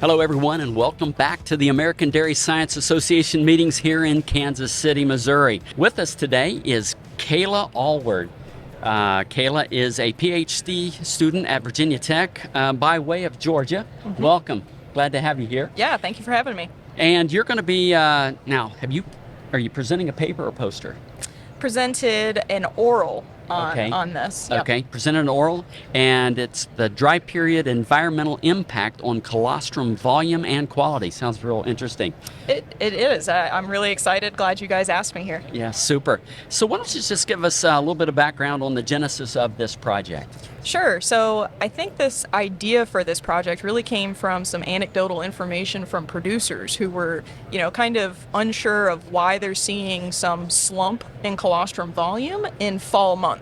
Hello, everyone, and welcome back to the American Dairy Science Association meetings here in Kansas City, Missouri. With us today is Kayla Alward. Kayla is a PhD student at Virginia Tech by way of Georgia. Mm-hmm. Welcome. Glad to have you here. Yeah, thank you for having me. And you're going to be, are you presenting a paper or poster? Presented an oral on this. Yep. Okay, presented an oral, and it's the dry period environmental impact on colostrum volume and quality. Sounds real interesting. It is. I'm really excited. Glad you guys asked me here. Yeah, super. So why don't you just give us a little bit of background on the genesis of this project? Sure. So I think this idea for this project really came from some anecdotal information from producers who were, kind of unsure of why they're seeing some slump in colostrum volume in fall months.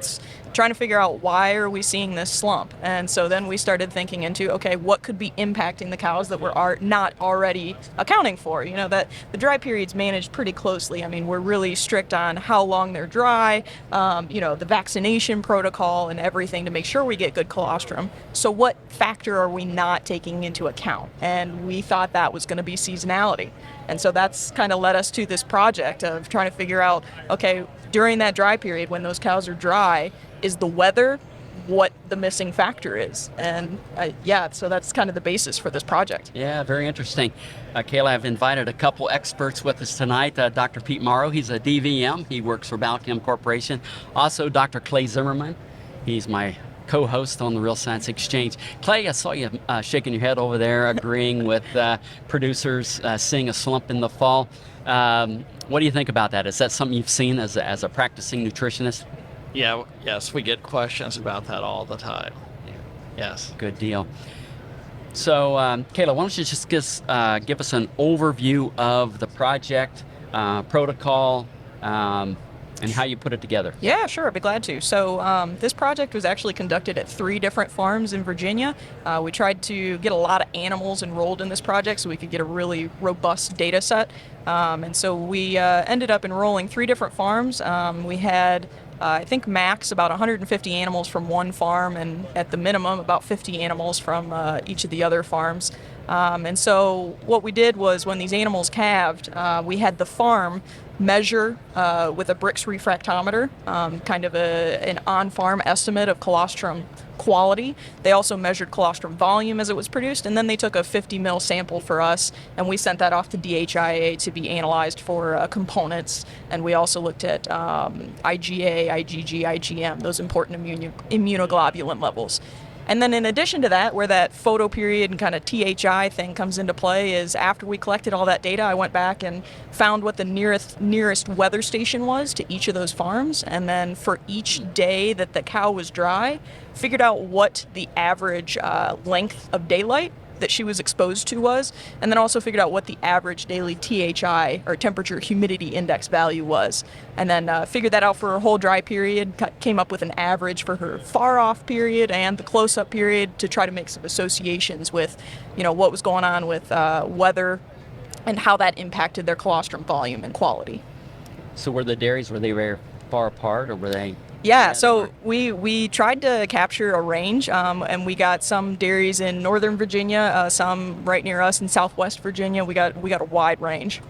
Trying to figure out why are we seeing this slump. And so then we started thinking into, okay, what could be impacting the cows that we're not already accounting for? That the dry period's managed pretty closely. I mean, we're really strict on how long they're dry, the vaccination protocol and everything to make sure we get good colostrum. So what factor are we not taking into account? And we thought that was going to be seasonality. And so that's kind of led us to this project of trying to figure out, okay, during that dry period when those cows are dry, is the weather what the missing factor is? And so that's kind of the basis for this project. Yeah, very interesting. Kayla, I've invited a couple experts with us tonight. Dr. Pete Morrow, he's a DVM. He works for Balchem Corporation. Also, Dr. Clay Zimmerman. He's my co-host on the Real Science Exchange. Clay, I saw you shaking your head over there, agreeing with producers seeing a slump in the fall. What do you think about that? Is that something you've seen as a practicing nutritionist? Yes, we get questions about that all the time. Yes. Good deal. So, Kayla, why don't you just give us an overview of the project, protocol, and how you put it together? Yeah, sure. I'd be glad to. So this project was actually conducted at 3 different farms in Virginia. We tried to get a lot of animals enrolled in this project so we could get a really robust data set. And so we ended up enrolling 3 different farms. We had I think max about 150 animals from one farm, and at the minimum about 50 animals from each of the other farms. And so what we did was when these animals calved, we had the farm measure with a Brix refractometer, kind of an on-farm estimate of colostrum quality. They also measured colostrum volume as it was produced, and then they took a 50 ml sample for us, and we sent that off to DHIA to be analyzed for components. And we also looked at IgA, IgG, IgM, those important immunoglobulin levels. And then in addition to that, where that photo period and kind of THI thing comes into play is after we collected all that data, I went back and found what the nearest weather station was to each of those farms. And then for each day that the cow was dry, figured out what the average length of daylight that she was exposed to was, and then also figured out what the average daily THI, or temperature humidity index value, was. And then figured that out for her whole dry period, came up with an average for her far off period and the close up period to try to make some associations with, what was going on with weather and how that impacted their colostrum volume and quality. So were they very far apart, or were they? Yeah, so we tried to capture a range, and we got some dairies in Northern Virginia, some right near us in Southwest Virginia. We got a wide range.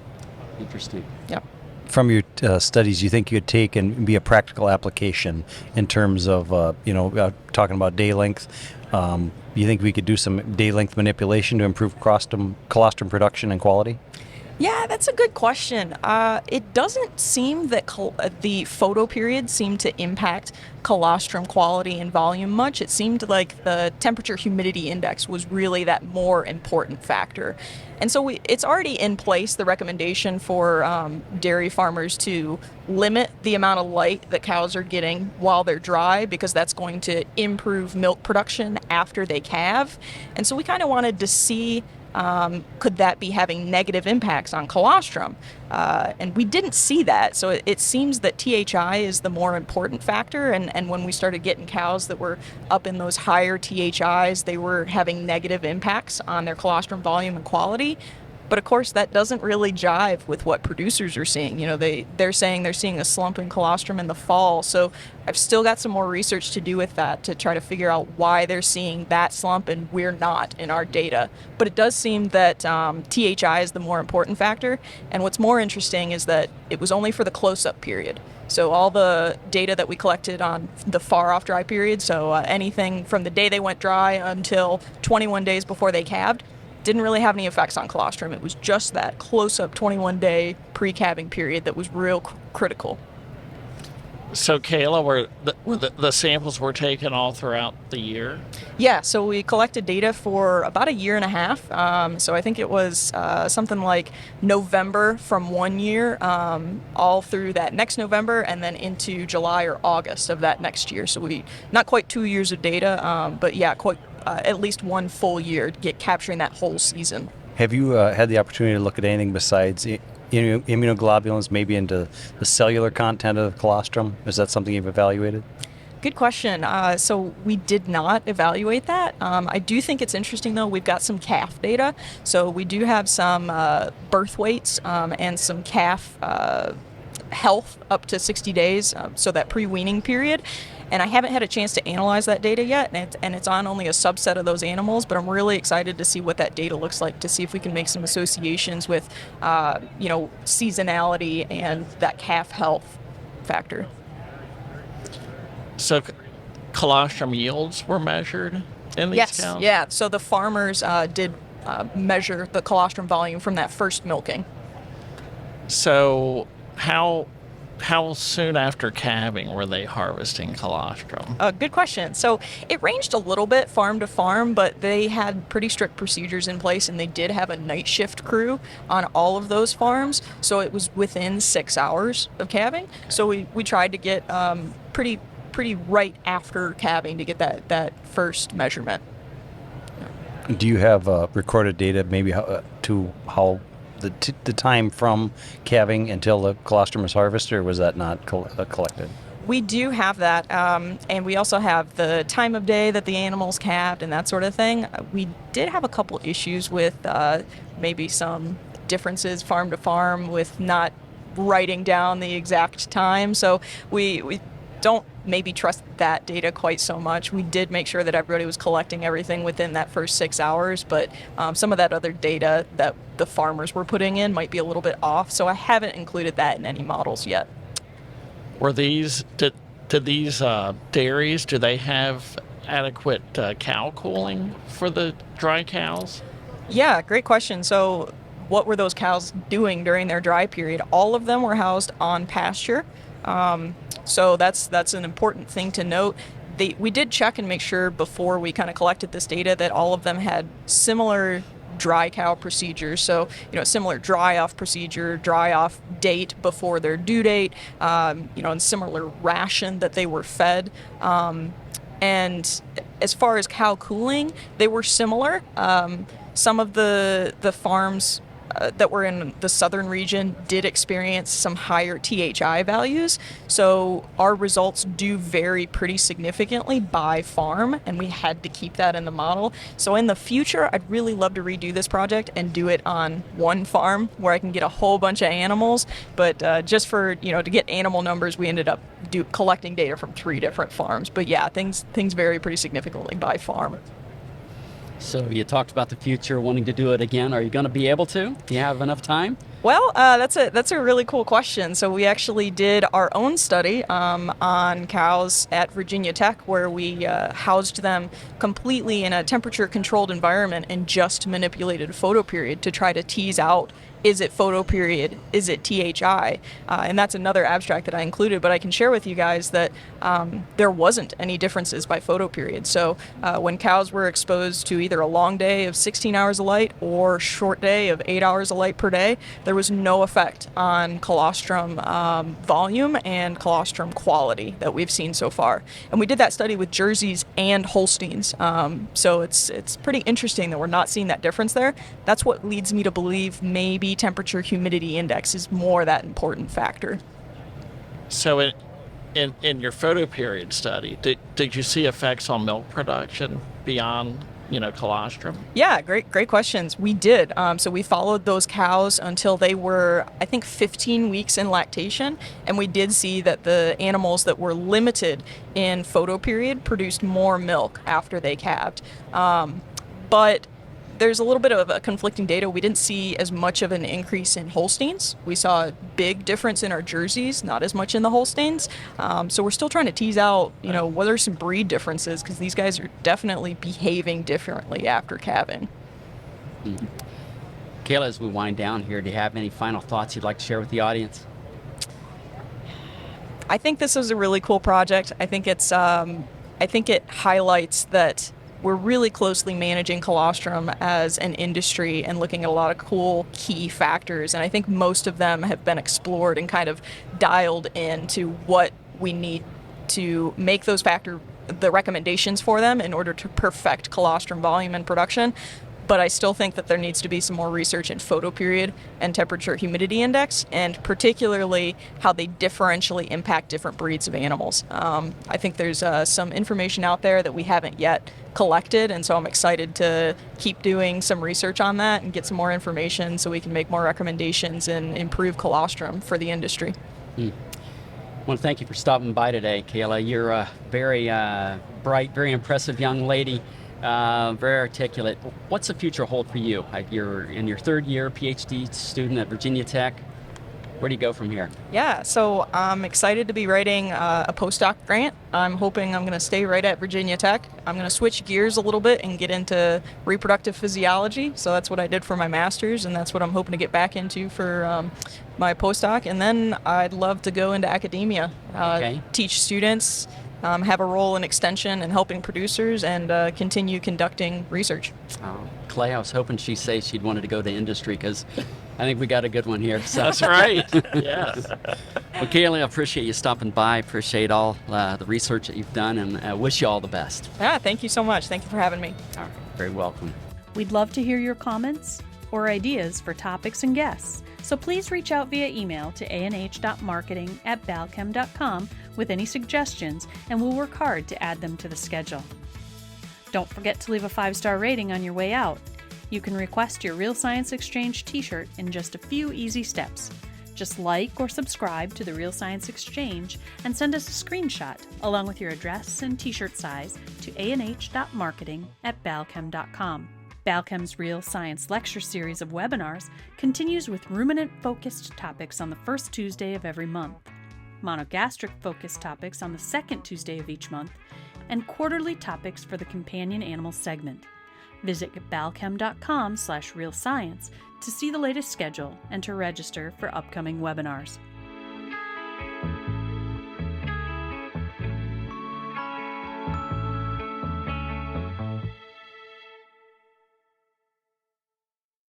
Interesting. Yeah. From your studies, you think you'd take and be a practical application in terms of, talking about day length? You think we could do some day length manipulation to improve colostrum production and quality? Yeah, that's a good question. It doesn't seem that the photo period seemed to impact colostrum quality and volume much. It seemed like the temperature humidity index was really that more important factor. And so it's already in place, the recommendation for dairy farmers to limit the amount of light that cows are getting while they're dry, because that's going to improve milk production after they calve. And so we kind of wanted to see could that be having negative impacts on colostrum? And we didn't see that. So it seems that THI is the more important factor. And when we started getting cows that were up in those higher THIs, they were having negative impacts on their colostrum volume and quality. But of course, that doesn't really jive with what producers are seeing. They're saying they're seeing a slump in colostrum in the fall. So I've still got some more research to do with that to try to figure out why they're seeing that slump and we're not in our data. But it does seem that THI is the more important factor. And what's more interesting is that it was only for the close-up period. So all the data that we collected on the far off dry period, so anything from the day they went dry until 21 days before they calved, didn't really have any effects on colostrum. It was just that close-up 21-day pre-calving period that was real critical. So, Kayla, were the samples were taken all throughout the year? Yeah, so we collected data for about a year and a half. So I think it was something like November from one year, all through that next November, and then into July or August of that next year. So we not quite 2 years of data, but yeah, quite at least one full year capturing that whole season. Have you had the opportunity to look at anything besides immunoglobulins, maybe into the cellular content of the colostrum? Is that something you've evaluated? Good question. So we did not evaluate that. I do think it's interesting, though. We've got some calf data. So we do have some birth weights and some calf health up to 60 days, so that pre-weaning period. And I haven't had a chance to analyze that data yet, and it's on only a subset of those animals, but I'm really excited to see what that data looks like, to see if we can make some associations with, seasonality and that calf health factor. So, colostrum yields were measured in these Yes, cows? yeah. So the farmers did measure the colostrum volume from that first milking. So, how soon after calving were they harvesting colostrum? Good question. So it ranged a little bit farm to farm, but they had pretty strict procedures in place, and they did have a night shift crew on all of those farms. So it was within 6 hours of calving. So we tried to get pretty right after calving to get that first measurement. Do you have recorded data, maybe to how the time from calving until the colostrum is harvested, or was that not collected? We do have that, and we also have the time of day that the animals calved and that sort of thing. We did have a couple issues with maybe some differences farm to farm with not writing down the exact time, so we don't maybe trust that data quite so much. We did make sure that everybody was collecting everything within that first 6 hours, but some of that other data that the farmers were putting in might be a little bit off, so I haven't included that in any models yet. Were these did these dairies, do they have adequate cow cooling for the dry cows? Yeah, great question. So what were those cows doing during their dry period? All of them were housed on pasture. So that's an important thing to note. We did check and make sure before we kind of collected this data that all of them had similar dry cow procedures. So, similar dry off procedure, dry off date before their due date, and similar ration that they were fed. And as far as cow cooling, they were similar. Some of the farms that were in the southern region did experience some higher THI values. So our results do vary pretty significantly by farm, and we had to keep that in the model. So in the future, I'd really love to redo this project and do it on one farm where I can get a whole bunch of animals. But just for, to get animal numbers, we ended up collecting data from 3 different farms. But yeah, things vary pretty significantly by farm. So you talked about the future, wanting to do it again. Are you going to be able to? Do you have enough time? Well, that's a really cool question. So we actually did our own study on cows at Virginia Tech, where we housed them completely in a temperature-controlled environment and just manipulated a photoperiod to try to tease out, is it photoperiod, is it THI? And that's another abstract that I included, but I can share with you guys that there wasn't any differences by photoperiod. So when cows were exposed to either a long day of 16 hours of light or short day of 8 hours of light per day, there was no effect on colostrum volume and colostrum quality that we've seen so far. And we did that study with Jerseys and Holsteins. So it's pretty interesting that we're not seeing that difference there. That's what leads me to believe maybe temperature humidity index is more that important factor. So in your photoperiod study, did you see effects on milk production beyond colostrum? Yeah, great questions. We did. So we followed those cows until they were, I think, 15 weeks in lactation, and we did see that the animals that were limited in photoperiod produced more milk after they calved. But there's a little bit of a conflicting data. We didn't see as much of an increase in Holsteins. We saw a big difference in our Jerseys, not as much in the Holsteins. So we're still trying to tease out, what are some breed differences, because these guys are definitely behaving differently after calving. Kayla, as we wind down here, do you have any final thoughts you'd like to share with the audience? I think this is a really cool project. I think it highlights that we're really closely managing colostrum as an industry and looking at a lot of cool key factors. And I think most of them have been explored and kind of dialed into what we need to make the recommendations for them in order to perfect colostrum volume and production. But I still think that there needs to be some more research in photoperiod and temperature humidity index, and particularly how they differentially impact different breeds of animals. I think there's some information out there that we haven't yet collected, and so I'm excited to keep doing some research on that and get some more information so we can make more recommendations and improve colostrum for the industry. I want to thank you for stopping by today, Kayla. You're a very bright, very impressive young lady. Very articulate. What's the future hold for you? You're in your third year, PhD student at Virginia Tech. Where do you go from here? Yeah, so I'm excited to be writing a postdoc grant. I'm hoping I'm going to stay right at Virginia Tech. I'm going to switch gears a little bit and get into reproductive physiology. So that's what I did for my master's, and that's what I'm hoping to get back into for my postdoc. And then I'd love to go into academia, teach students, have a role in extension and helping producers, and continue conducting research. Clay, I was hoping she'd say she'd wanted to go to industry, because I think we got a good one here. So. That's right. Yes. Well, Kayla, I appreciate you stopping by. Appreciate all the research that you've done, and wish you all the best. Yeah, thank you so much. Thank you for having me. All right, very welcome. We'd love to hear your comments or ideas for topics and guests, so please reach out via email to anh.marketing@balchem.com with any suggestions, and we'll work hard to add them to the schedule. Don't forget to leave a 5-star rating on your way out. You can request your Real Science Exchange t-shirt in just a few easy steps. Just like or subscribe to the Real Science Exchange and send us a screenshot along with your address and t-shirt size to anh.marketing@balchem.com. Balchem's Real Science Lecture Series of webinars continues with ruminant-focused topics on the first Tuesday of every month, monogastric-focused topics on the second Tuesday of each month, and quarterly topics for the companion animal segment. Visit balchem.com/realscience to see the latest schedule and to register for upcoming webinars.